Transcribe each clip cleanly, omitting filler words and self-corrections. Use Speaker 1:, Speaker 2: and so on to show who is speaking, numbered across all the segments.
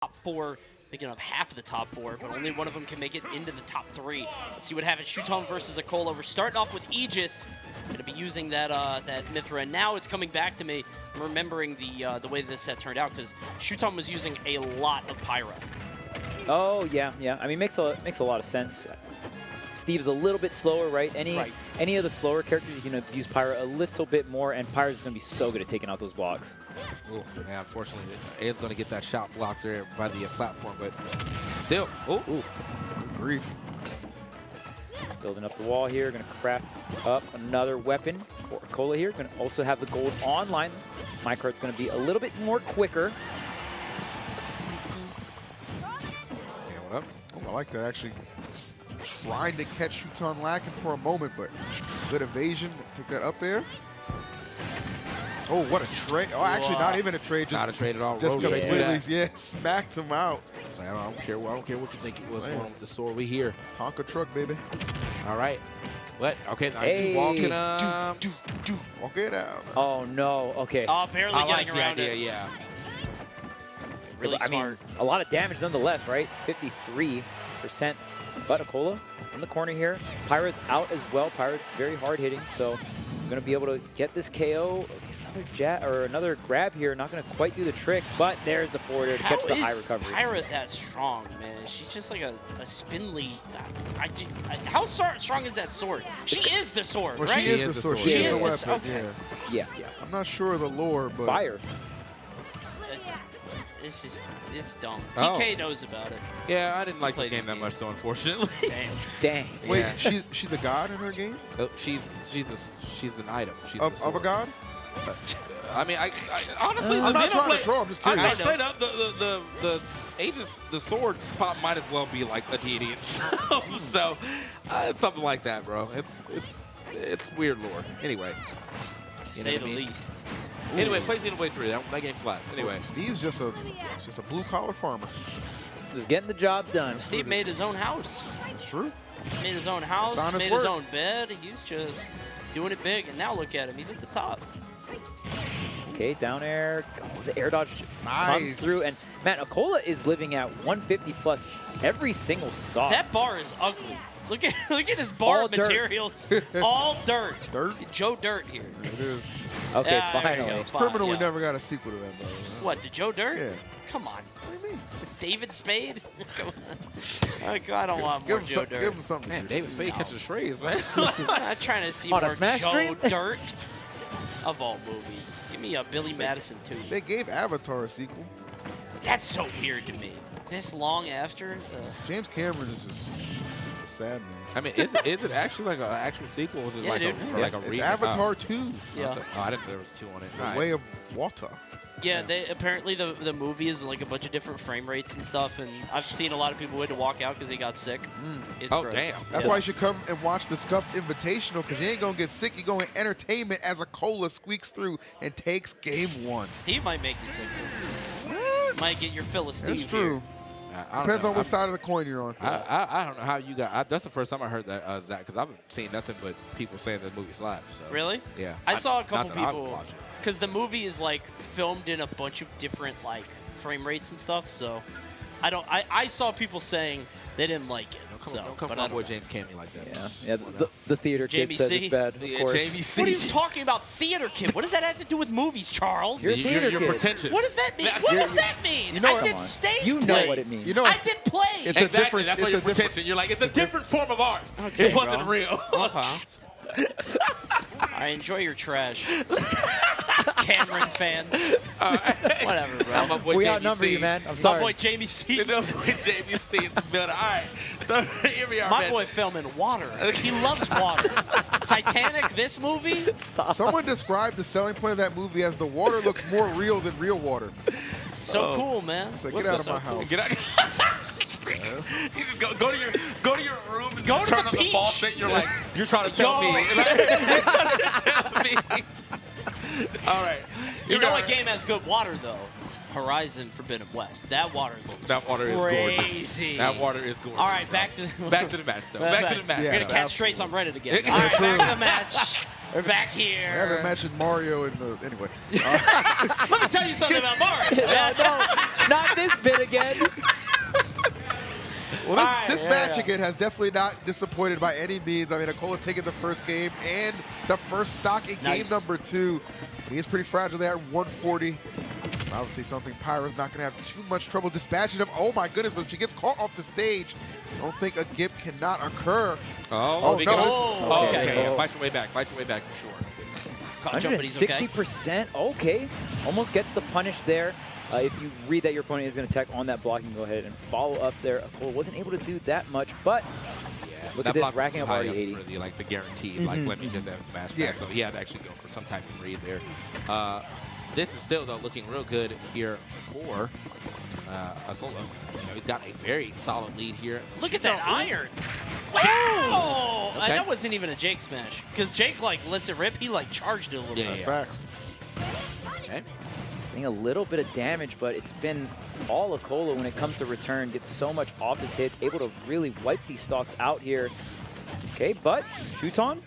Speaker 1: top four, picking up half of the top four, but only one of them can make it into the top three. Let's see what happens. Shooton versus Acola. We're starting off with Aegis. Going to be using that Mythra, and now it's coming back to me. I'm remembering the way this set turned out because Shooton was using a lot of Pyra.
Speaker 2: Oh yeah. I mean, makes a lot of sense. Steve's a little bit slower, right? Any of the slower characters, you can use Pyra a little bit more, and Pyra's going to be so good at taking out those blocks.
Speaker 3: Oh, yeah, unfortunately, it is going to get that shot blocked there by the platform, but still. Ooh.
Speaker 4: Grief.
Speaker 2: Building up the wall here, going to craft up another weapon for Acola here. Going to also have the gold online. Mycro's going to be a little bit more quicker.
Speaker 3: Yeah, what up?
Speaker 4: Oh, I like that, actually. Trying to catch Shooton lacking for a moment, but good evasion. Take that up there. Oh, what a trade. Oh, actually, not even a trade. Just,
Speaker 3: not a trade at all.
Speaker 4: Just
Speaker 3: Road
Speaker 4: completely, smacked him out.
Speaker 3: I don't care what you think it was going on with the sword. We here.
Speaker 4: Tonka truck, baby.
Speaker 3: All right. What? Okay, now
Speaker 2: Hey.
Speaker 3: he's walking
Speaker 4: Walk it out.
Speaker 2: Oh no. Okay.
Speaker 1: Oh, barely
Speaker 3: I
Speaker 1: getting
Speaker 3: like the
Speaker 1: around
Speaker 3: idea,
Speaker 1: it.
Speaker 3: yeah.
Speaker 1: Really
Speaker 2: I
Speaker 1: smart.
Speaker 2: mean, a lot of damage nonetheless, right? 53%. But Acola in the corner here. Pyra's out as well. Pyra's very hard hitting, so going to be able to get this KO. Okay, another grab here. Not going to quite do the trick, but there's the forwarder to catch the high recovery.
Speaker 1: How is Pyra that strong, man? She's just like a spindly. How strong is that sword? She is the sword,
Speaker 4: Well,
Speaker 1: right?
Speaker 4: she is the sword. She is the weapon.
Speaker 1: Okay.
Speaker 4: Yeah.
Speaker 2: Yeah.
Speaker 4: I'm not sure of the lore, but
Speaker 2: Fire.
Speaker 1: It's dumb.
Speaker 3: Oh.
Speaker 1: TK knows about it.
Speaker 3: Yeah, I didn't like this
Speaker 1: Played
Speaker 3: game
Speaker 1: this
Speaker 3: that
Speaker 1: game.
Speaker 3: much, though, unfortunately.
Speaker 2: Dang.
Speaker 4: wait,
Speaker 3: Yeah.
Speaker 4: she's a god in her game?
Speaker 3: she's an item. She's
Speaker 4: Of
Speaker 3: the
Speaker 4: a
Speaker 3: sword.
Speaker 4: god?
Speaker 3: I mean, I honestly,
Speaker 4: I'm not trying to
Speaker 3: play,
Speaker 4: troll. I'm just
Speaker 3: I
Speaker 4: curious.
Speaker 3: straight up, the Aegis, the sword pop might as well be like a deity itself. So, it's something like that, bro. It's weird lore. Anyway,
Speaker 1: To say the least.
Speaker 3: Anyway, plays the way through. That game flies. Anyway,
Speaker 4: Steve's just a blue collar farmer.
Speaker 2: Just getting the job done.
Speaker 1: Steve made his own house.
Speaker 4: It's true.
Speaker 1: Made his own house,
Speaker 4: It's honest
Speaker 1: made his
Speaker 4: work.
Speaker 1: own bed. He's just doing it big, and now look at him. He's at the top.
Speaker 2: Okay, down air. Oh, the air dodge comes
Speaker 4: Nice.
Speaker 2: through. And, man, Acola is living at 150 plus every single stop.
Speaker 1: That bar is ugly. Look at his bar
Speaker 2: All dirt.
Speaker 1: materials. All dirt.
Speaker 4: Dirt?
Speaker 1: Joe Dirt here.
Speaker 4: It is.
Speaker 2: Okay,
Speaker 1: Yeah, there you
Speaker 2: finally.
Speaker 1: go.
Speaker 4: It's criminal we
Speaker 1: Yeah.
Speaker 4: never got a sequel to that, though.
Speaker 1: What, the Joe Dirt?
Speaker 4: Yeah.
Speaker 1: Come on.
Speaker 4: What do you mean?
Speaker 1: David Spade? Come on. I don't want more Joe Dirt.
Speaker 4: Give him something.
Speaker 3: man,
Speaker 4: to do.
Speaker 3: David Spade
Speaker 1: No.
Speaker 3: catching strays, man.
Speaker 1: I'm trying to see
Speaker 2: On a
Speaker 1: more
Speaker 2: Smash
Speaker 1: Joe
Speaker 2: stream?
Speaker 1: Dirt of all movies. Give me a Billy Madison too.
Speaker 4: They gave Avatar a sequel.
Speaker 1: That's so weird to me. This long after?
Speaker 4: James Cameron is just a sad man.
Speaker 3: I mean, is it actually like an actual sequel? Or is it
Speaker 1: Yeah,
Speaker 3: like
Speaker 1: dude.
Speaker 3: a like a
Speaker 4: It's
Speaker 3: remake?
Speaker 4: Avatar 2,
Speaker 1: Yeah.
Speaker 3: Oh, I didn't know there was 2 on it.
Speaker 4: The
Speaker 3: All right.
Speaker 4: Way of Water.
Speaker 1: Yeah, they apparently the movie is like a bunch of different frame rates and stuff, and I've seen a lot of people who had to walk out because they got sick. It's
Speaker 3: Oh,
Speaker 1: gross.
Speaker 3: damn.
Speaker 4: That's
Speaker 1: Yeah.
Speaker 4: why you should come and watch the Scuffed Invitational, because you ain't going to get sick. You're going to entertainment as a cola squeaks through and takes game 1.
Speaker 1: Steve might make you sick too. Might get your fill of Steve
Speaker 4: That's true.
Speaker 1: here.
Speaker 3: I don't
Speaker 4: Depends
Speaker 3: know.
Speaker 4: on what side of the coin you're on.
Speaker 3: I don't know how you got. That's the first time I heard that, Zach, because I've seen nothing but people saying the movie slaps. So.
Speaker 1: Really?
Speaker 3: Yeah.
Speaker 1: I saw a couple
Speaker 3: not that I would
Speaker 1: people
Speaker 3: watch it.
Speaker 1: because the movie is like filmed in a bunch of different like frame rates and stuff. So I saw people saying they didn't like it.
Speaker 3: Don't
Speaker 1: So,
Speaker 3: come
Speaker 1: but
Speaker 3: from
Speaker 1: I
Speaker 3: my
Speaker 1: don't
Speaker 3: boy
Speaker 1: know.
Speaker 3: James Cameron like that.
Speaker 2: Yeah, the theater kid
Speaker 1: Jamie
Speaker 2: says
Speaker 1: C?
Speaker 2: it's bad, of
Speaker 3: Yeah,
Speaker 2: course.
Speaker 3: Jamie C.
Speaker 1: What are you talking about, theater kid? What does that have to do with movies, Charles?
Speaker 2: You're a theater
Speaker 3: You're
Speaker 2: kid.
Speaker 3: pretentious.
Speaker 1: What does that mean? What does that mean?
Speaker 4: You know
Speaker 1: I
Speaker 4: what-
Speaker 1: did
Speaker 4: Come on.
Speaker 1: stage
Speaker 2: You know
Speaker 1: plays.
Speaker 2: what it means.
Speaker 4: You know
Speaker 1: I did plays.
Speaker 4: It's a
Speaker 3: Exactly.
Speaker 4: different-
Speaker 3: That's why
Speaker 4: it's
Speaker 3: you're
Speaker 4: a different-
Speaker 3: pretension. You're like, it's a different form of art.
Speaker 1: Okay,
Speaker 3: it wasn't
Speaker 1: bro.
Speaker 3: real.
Speaker 1: I enjoy your trash. Cameron fans. Whatever, bro.
Speaker 3: My boy
Speaker 2: We
Speaker 3: Jamie
Speaker 2: outnumber
Speaker 3: C.
Speaker 2: you, man. I'm
Speaker 1: My
Speaker 2: sorry.
Speaker 1: boy Jamie C.
Speaker 3: You know, Jamie C. in the building. All right. So, here we are,
Speaker 1: My
Speaker 3: man.
Speaker 1: boy filming water. He loves water. Titanic, this movie?
Speaker 2: Stop.
Speaker 4: Someone described the selling point of that movie as the water looks more real than real water.
Speaker 1: So cool, man.
Speaker 4: So get out of
Speaker 1: so
Speaker 4: my
Speaker 1: cool.
Speaker 4: house.
Speaker 3: Get out. You just go to your room and
Speaker 1: Go
Speaker 3: just
Speaker 1: to
Speaker 3: turn
Speaker 1: the
Speaker 3: on the
Speaker 1: beach.
Speaker 3: faucet. You're like, you're trying to tell
Speaker 1: Yo.
Speaker 3: me. Tell me. All right.
Speaker 1: You know what game has good water, though? Horizon Forbidden West. That water looks
Speaker 3: That water is gorgeous.
Speaker 1: crazy.
Speaker 3: That water is gorgeous.
Speaker 1: All right,
Speaker 3: bro.
Speaker 1: back
Speaker 3: to the match, though.
Speaker 1: Back
Speaker 3: Back to the match.
Speaker 1: We're
Speaker 4: Yeah.
Speaker 1: going to catch straight, so I'm ready to get.
Speaker 3: Yeah.
Speaker 1: All right,
Speaker 4: True.
Speaker 1: back to the match. We're back here.
Speaker 4: I haven't mentioned Mario in the... Anyway.
Speaker 1: Let me tell you something about Mario.
Speaker 2: Not this bit again.
Speaker 4: Well, this match again has definitely not disappointed by any means. I mean, Acola taking the first game and the first stock in game number 2. He is pretty fragile there at 140. Obviously something Pyra's not going to have too much trouble dispatching him. Oh my goodness, but if she gets caught off the stage, I don't think a gimp cannot occur.
Speaker 3: Oh,
Speaker 4: no.
Speaker 3: Okay. Yeah, fight your way back for sure.
Speaker 1: Caught jump, but he's okay.
Speaker 2: 160%, okay. Almost gets the punish there. If you read that your opponent is going to attack on that block, you can go ahead and follow up there. Acola wasn't able to do that much, but look at this, racking up already 80.
Speaker 3: For the, like, the guaranteed, like, let me just have smash back. So he had to actually go for some type of read there. This is still, though, looking real good here for Acola. You know, he's got a very solid lead here.
Speaker 1: Look at that iron. Wow!
Speaker 3: Okay.
Speaker 1: That wasn't even a Jake smash. Because Jake, like, lets it rip. He, like, charged it a little bit.
Speaker 4: That's facts.
Speaker 3: Okay.
Speaker 2: Getting a little bit of damage, but it's been all Acola when it comes to return. Gets so much off his hits, able to really wipe these stocks out here. Okay, but Shooton,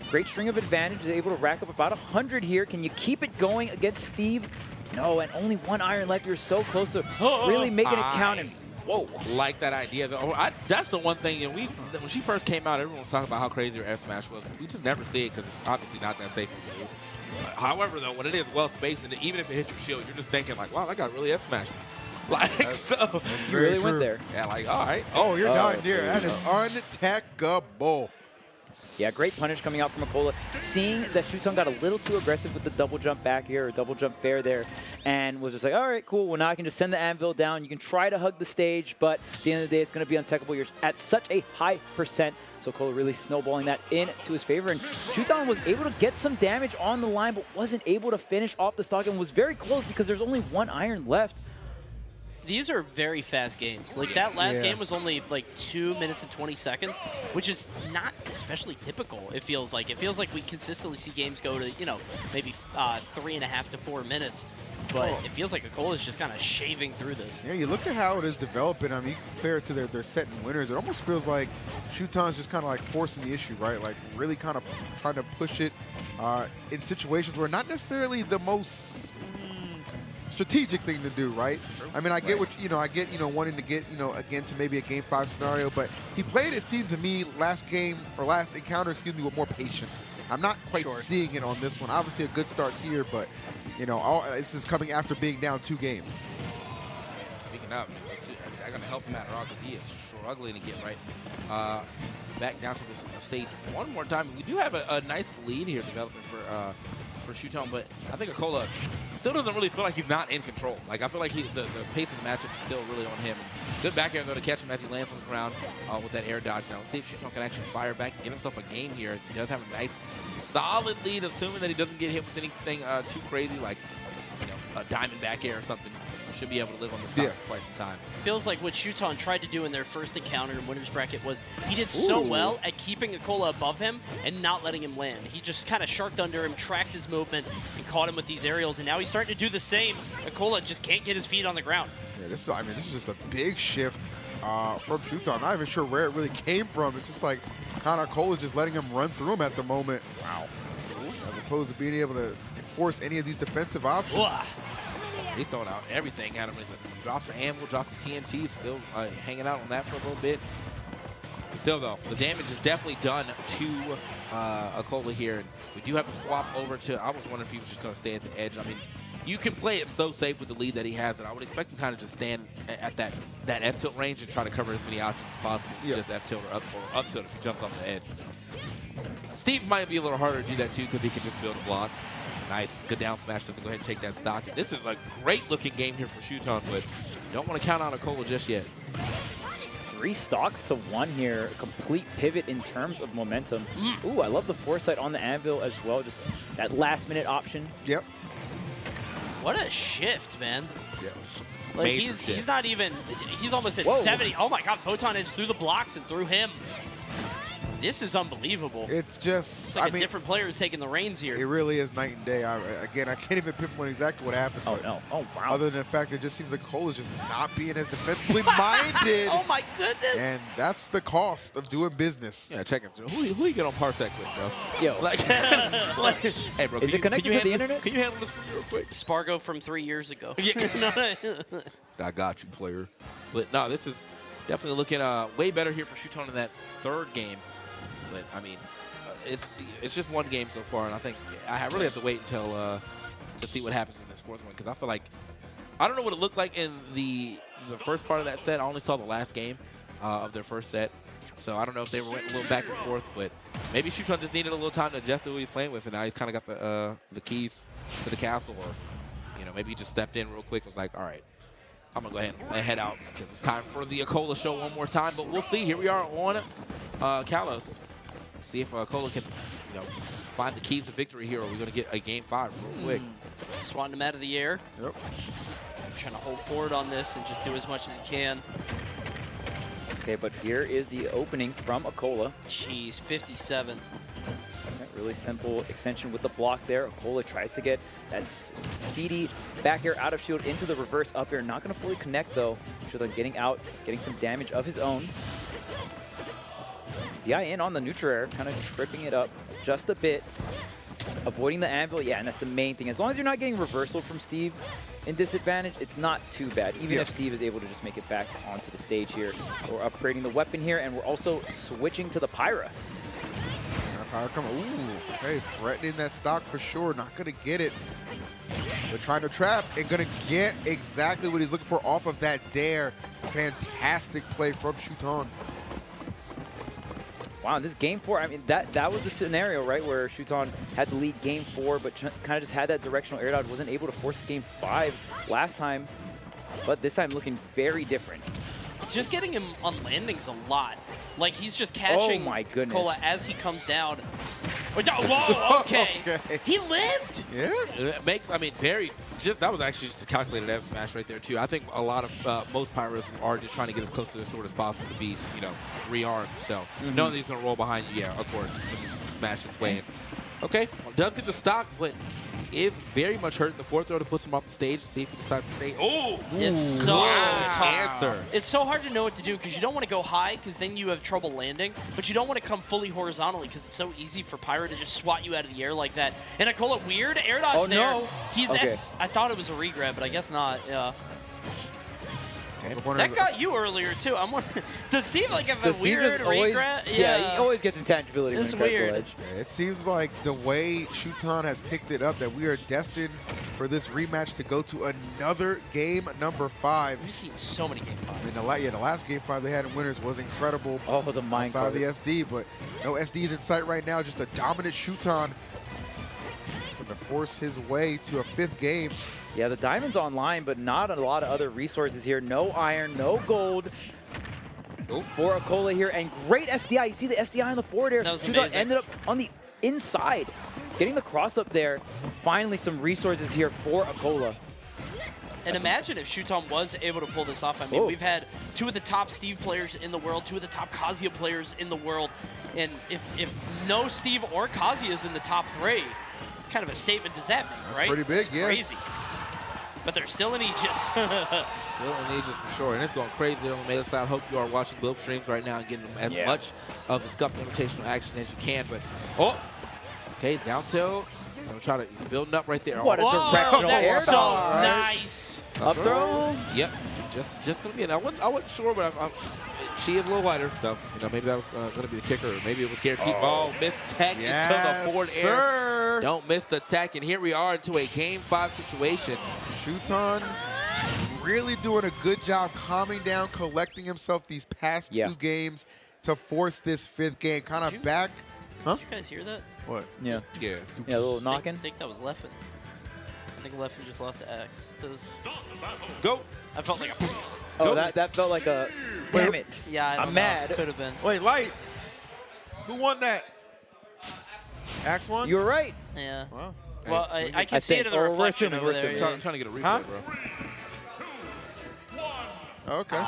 Speaker 2: great string of advantage, is able to rack up about 100 here. Can you keep it going against Steve? No, and only 1 iron left. You're so close to really making it count. And whoa.
Speaker 3: Like that idea. Though. That's the one thing. And when she first came out, everyone was talking about how crazy her F smash was. We just never see it because it's obviously not that safe to do. However, though, when it is well spaced, and even if it hits your shield, you're just thinking like, "Wow, that got really F smash." Like so,
Speaker 2: you really went there.
Speaker 3: Yeah, like all right.
Speaker 4: Oh, you're done here. That is untechable.
Speaker 2: Yeah, great punish coming out from Acola. Seeing that Shooton got a little too aggressive with the double jump back here, or double jump fair there, and was just like, all right, cool. Well, now I can just send the anvil down. You can try to hug the stage, but at the end of the day, it's going to be untechable. You're at such a high percent. So Acola really snowballing that into his favor. And Shooton was able to get some damage on the line, but wasn't able to finish off the stock and was very close because there's only 1 iron left.
Speaker 1: These are very fast games. Like, that last game was only, like, 2 minutes and 20 seconds, which is not especially typical, it feels like. It feels like we consistently see games go to, you know, maybe 3.5 to 4 minutes. But it feels like Acola is just kind of shaving through this.
Speaker 4: Yeah, you look at how it is developing. I mean, you compare it to their set and winners. It almost feels like Shooton's just kind of like forcing the issue, right? Like really kind of trying to push it in situations where not necessarily the most strategic thing to do, right? I mean, I get what wanting to get again to maybe a game 5 scenario, but he played, it seemed to me, last encounter, with more patience. I'm not quite seeing it on this one. Obviously, a good start here, but this is coming after being down 2 games.
Speaker 3: Speaking of, is that going to help him out at all? Because he is struggling to get back down to this stage one more time. We do have a nice lead here developing for Shooton, but I think Acola still doesn't really feel like he's not in control. Like, I feel like the pace of the matchup is still really on him. Good back air, though, to catch him as he lands on the ground with that air dodge. Now, let's see if Shooton can actually fire back and get himself a game here, as he does have a nice, solid lead, assuming that he doesn't get hit with anything too crazy, like a diamond back air or something. Should be able to live on the stock for quite some time.
Speaker 1: Feels like what Shooton tried to do in their first encounter in winner's bracket was he did so well at keeping Acola above him and not letting him land. He just kind of sharked under him, tracked his movement, and caught him with these aerials, and now he's starting to do the same. Acola just can't get his feet on the ground.
Speaker 4: Yeah, this is just a big shift from Shooton. I'm not even sure where it really came from. It's just like kind of Acola just letting him run through him at the moment. Wow. As opposed to being able to enforce any of these defensive options.
Speaker 3: He's throwing out everything at him. Drops the anvil, drops the TNT, still hanging out on that for a little bit. Still, though, the damage is definitely done to Acola here. And we do have to swap over to, I was wondering if he was just going to stay at the edge. I mean, you can play it so safe with the lead that he has that I would expect him kind of just stand at that F-tilt range and try to cover as many options as possible. Just F-tilt or up tilt if he jumps off the edge. Steve might be a little harder to do that, too, because he can just build a block. Nice, good down smash to go ahead and take that stock. This is a great looking game here for Shooton, but don't want to count on Acola just yet.
Speaker 2: 3 stocks to 1 here, a complete pivot in terms of momentum. Ooh, I love the foresight on the anvil as well, just that last minute option.
Speaker 4: Yep.
Speaker 1: What a shift, man.
Speaker 4: Yeah.
Speaker 1: Like he's not even, he's almost at 70. Oh my God, Photon Edge through the blocks and through him. this is unbelievable.
Speaker 4: It's just,
Speaker 1: It's like a different player is taking the reins here.
Speaker 4: It really is night and day. Again, I can't even pinpoint exactly what happened.
Speaker 2: Oh,
Speaker 4: but
Speaker 2: no. Oh, wow.
Speaker 4: Other than the fact that it just seems like Cole is just not being as defensively minded.
Speaker 1: Oh my goodness.
Speaker 4: And that's the cost of doing business.
Speaker 3: Yeah, check it. Who you get on Parsec with, bro?
Speaker 2: Yo.
Speaker 3: Like, hey, bro.
Speaker 2: Is it connected to the internet?
Speaker 3: Can you handle this for me real quick?
Speaker 1: Spargo from 3 years ago.
Speaker 3: I got you, player. But no, this is definitely looking way better here for Shooton in that third game. But I mean, it's just one game so far, and I think I really have to wait until to see what happens in this fourth one, because I feel like I don't know what it looked like in the first part of that set. I only saw the last game of their first set, so I don't know if they went a little back and forth. But maybe Shooton just needed a little time to adjust to who he's playing with, and now he's kind of got the keys to the castle, or maybe he just stepped in real quick and was like, all right, I'm going to go ahead and head out because it's time for the Acola show one more time. But we'll see. Here we are on Kalos. See if Acola can find the keys to victory here, or we're going to get a game 5 real quick.
Speaker 1: Swatting him out of the air.
Speaker 4: Yep.
Speaker 1: Trying to hold forward on this and just do as much as he can.
Speaker 2: Okay, but here is the opening from Acola.
Speaker 1: Jeez, 57.
Speaker 2: Really simple extension with the block there. Acola tries to get that speedy back air out of shield into the reverse up air. Not going to fully connect, though. Shooton getting out, getting some damage of his own. DI in on the neutral air, kind of tripping it up just a bit. Avoiding the anvil, yeah, and that's the main thing. As long as you're not getting reversal from Steve in disadvantage, it's not too bad. Even if Steve is able to just make it back onto the stage here. We're upgrading the weapon here, and we're also switching to the Pyra.
Speaker 4: Pyra coming. Ooh, hey, threatening that stock for sure. Not going to get it. But trying to trap and going to get exactly what he's looking for off of that dare. Fantastic play from Shooton.
Speaker 2: Wow, this game 4, I mean, that was the scenario, right, where Shooton had to lead game 4, but kind of just had that directional air dodge, wasn't able to force game 5 last time, but this time looking very different.
Speaker 1: It's just getting him on landings a lot. Like, he's just catching Acola as he comes down. Whoa, okay. He lived.
Speaker 4: Yeah.
Speaker 3: It makes, I mean, that was actually just a calculated F smash right there, too. I think a lot of, most Pyros are just trying to get as close to the sword as possible to be, rearmed. So, knowing that he's going to roll behind you, yeah, of course, smash his way in. Okay, well, does get the stock, but is very much hurt in the fourth throw to push him off the stage to see if he decides to stay. Oh!
Speaker 1: It's so tough.
Speaker 3: Answer.
Speaker 1: It's so hard to know what to do because you don't want to go high because then you have trouble landing, but you don't want to come fully horizontally because it's so easy for Pyra to just swat you out of the air like that. And Acola, weird air dodge there.
Speaker 2: No.
Speaker 1: I thought it was a regrab, but I guess not. Yeah. That got you earlier too. I'm wondering, does Steve have a weird regret?
Speaker 2: Yeah, he always gets intangibility when he
Speaker 1: weird.
Speaker 2: the ledge.
Speaker 4: It seems like the way Shooton has picked it up that we are destined for this rematch to go to another game number 5.
Speaker 1: We've seen so many game 5s.
Speaker 4: I mean, the last game 5 they had in winners was incredible.
Speaker 2: Oh, the mind
Speaker 4: outside of the SD, but no SDs in sight right now. Just a dominant Shooton. Going to force his way to a 5th game.
Speaker 2: Yeah, the diamond's online, but not a lot of other resources here. No iron, no gold for Acola here, and great SDI. You see the SDI on the forward air.
Speaker 1: That was
Speaker 2: Shooton
Speaker 1: amazing.
Speaker 2: ended up on the inside, getting the cross up there. Finally, some resources here for Acola.
Speaker 1: And imagine if Shooton was able to pull this off. I mean, we've had 2 of the top Steve players in the world, 2 of the top Kazuya players in the world, and if no Steve or Kazuya is in the top 3, kind of a statement does that make,
Speaker 4: That's
Speaker 1: right?
Speaker 4: pretty big,
Speaker 1: it's crazy. But they're still in Aegis.
Speaker 3: Still in Aegis for sure. And it's going crazy on the Meta side. Hope you are watching both streams right now and getting as much of the Scuffed Invitational action as you can. But, okay, down tilt. I'm going to try to, he's building up right there.
Speaker 2: What a directional air
Speaker 1: That's so
Speaker 2: dodge.
Speaker 1: nice.
Speaker 2: Up throw.
Speaker 3: Yep. Just going to be, I wasn't sure, but she is a little lighter, so maybe that was going to be the kicker, or maybe it was guaranteed. Oh, missed tech into the forward air. Don't miss the tech, and here we are into a game 5 situation.
Speaker 4: Shooton really doing a good job calming down, collecting himself these past 2 games to force this 5th game. Kind of back. Huh?
Speaker 1: Did you guys hear that?
Speaker 4: What?
Speaker 2: Yeah.
Speaker 3: Yeah.
Speaker 2: Yeah, a little knocking.
Speaker 1: I think that was Leffen. I think Leffen just left the X.
Speaker 3: Go.
Speaker 1: I felt like a...
Speaker 2: Oh, that felt like a... Damn it.
Speaker 1: Yeah,
Speaker 2: I'm mad.
Speaker 1: Could have been.
Speaker 4: Wait, Light. Who won that? Axe won?
Speaker 2: You're right.
Speaker 1: Yeah.
Speaker 4: Wow.
Speaker 1: Well, I can see it in the
Speaker 2: we're
Speaker 1: reflection
Speaker 2: assuming,
Speaker 1: over there.
Speaker 3: I'm trying to get a replay, bro.
Speaker 4: Okay.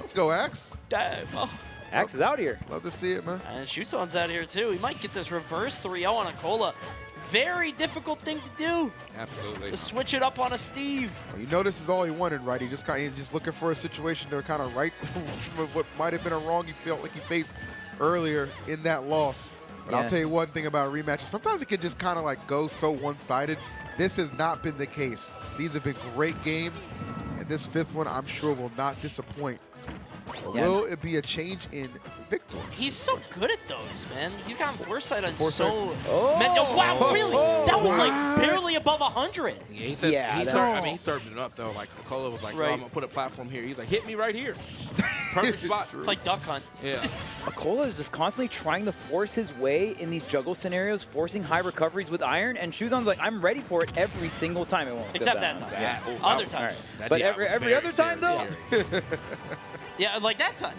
Speaker 4: Let's go, Axe.
Speaker 1: Damn. Oh.
Speaker 2: Axe is out here.
Speaker 4: Love to see it, man.
Speaker 1: And Shooton's out here too. He might get this reverse 3-0 on Acola. Very difficult thing to do.
Speaker 3: Absolutely.
Speaker 1: To switch it up on a Steve.
Speaker 4: Well, you know this is all he wanted, right? He's just looking for a situation to kind of right what might have been a wrong he felt like he faced earlier in that loss. But I'll tell you one thing about rematches. Sometimes it can just kind of like go so one-sided. This has not been the case. These have been great games, and this fifth one I'm sure will not disappoint. Will it be a change in Victor?
Speaker 1: He's so good at those, man. He's gotten foresight on
Speaker 4: Foresight.
Speaker 1: so many. Oh, wow, really? That was like barely above 100.
Speaker 3: Yeah, he says, he served it up, though. Like, Acola was like,
Speaker 1: Right.
Speaker 3: I'm going to put a platform here. He's like, hit me right here. Perfect spot.
Speaker 1: It's like Duck Hunt.
Speaker 3: Yeah.
Speaker 2: Acola is just constantly trying to force his way in these juggle scenarios, forcing high recoveries with iron, and Shooton's like, I'm ready for it every single time. It won't.
Speaker 1: Except that time.
Speaker 2: Yeah.
Speaker 1: Other times.
Speaker 3: That
Speaker 2: But
Speaker 3: DI was
Speaker 2: every other
Speaker 3: very
Speaker 2: time, though?
Speaker 3: scary.
Speaker 1: Yeah, like that time.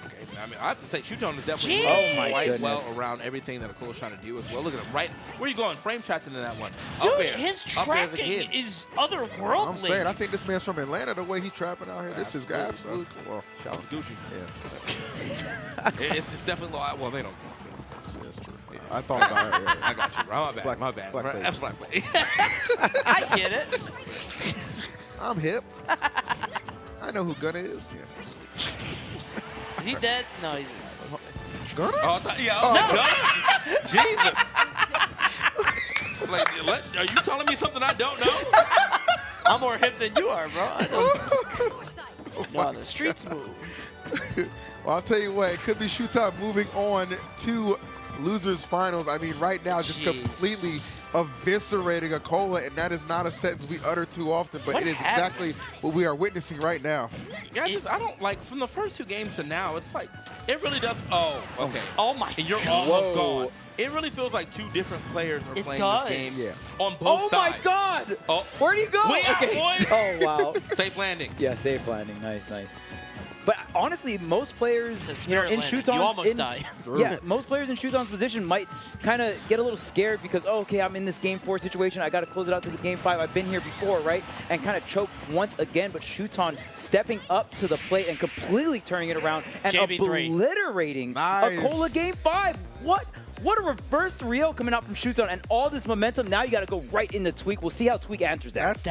Speaker 3: Okay, I mean, I have to say, Shooton is definitely
Speaker 1: Jeez.
Speaker 2: Oh my
Speaker 3: quite
Speaker 2: goodness.
Speaker 3: well around everything that Acola's trying to do as well. Look at him, right? Where are you going? Frame trapped into that one.
Speaker 1: Dude,
Speaker 3: Up air.
Speaker 1: his
Speaker 3: Up air as a
Speaker 1: tracking
Speaker 3: kid.
Speaker 1: is otherworldly.
Speaker 4: I'm saying, I think this man's from Atlanta, the way he's trapping out here. This is
Speaker 3: Absolutely,
Speaker 4: absolutely cool. Well,
Speaker 3: Shout out to Gucci.
Speaker 4: yeah,
Speaker 3: It's definitely, well, they don't.
Speaker 4: that's true. I thought about it. Yeah.
Speaker 3: I got you, bro. My bad.
Speaker 4: Black-
Speaker 3: my bad.
Speaker 4: black
Speaker 3: That's black play.
Speaker 1: I get it.
Speaker 4: I'm hip. I know who Gunna is. Yeah.
Speaker 1: Is he dead? No, he's not.
Speaker 4: Gunna?
Speaker 3: Oh, Jesus. It's like, are you telling me something I don't know?
Speaker 1: I'm more hip than you are, bro. I don't know how the streets move.
Speaker 4: Well, I'll tell you what, it could be Shooton moving on to losers finals. I mean, right now, just
Speaker 1: Jeez.
Speaker 4: completely eviscerating Acola, and that is not a sentence we utter too often, but
Speaker 1: What
Speaker 4: it is
Speaker 1: happened?
Speaker 4: exactly what we are witnessing right now.
Speaker 3: Yeah, I don't like from the first two games to now. It's like it really does. Oh, okay.
Speaker 1: Oh my
Speaker 3: And you're
Speaker 1: God.
Speaker 3: almost
Speaker 2: Whoa.
Speaker 3: gone. It really feels like two different players are
Speaker 1: It
Speaker 3: playing
Speaker 1: does.
Speaker 3: this game
Speaker 4: Yeah.
Speaker 3: on both
Speaker 2: Oh
Speaker 3: sides.
Speaker 2: my God!
Speaker 3: Oh,
Speaker 2: Where'd he go?
Speaker 3: we out, boys.
Speaker 2: Oh, wow.
Speaker 3: Safe landing.
Speaker 2: Yeah, safe landing. Nice, nice. But honestly, most players,
Speaker 1: Says
Speaker 2: you know,
Speaker 1: spirit
Speaker 2: in
Speaker 1: landing.
Speaker 2: Shooton's
Speaker 1: You almost die.
Speaker 2: Yeah, most players in Shooton's position might kind of get a little scared because, oh, okay, I'm in this game 4 situation. I got to close it out to the game 5. I've been here before, right? And kind of choke once again. But Shooton stepping up to the plate and completely turning it around and
Speaker 1: JB3.
Speaker 2: obliterating
Speaker 4: Nice.
Speaker 2: Acola game 5. What a reverse 3-0 coming out from Shooton and all this momentum. Now you got to go right into Tweak. We'll see how Tweak answers that.
Speaker 4: That's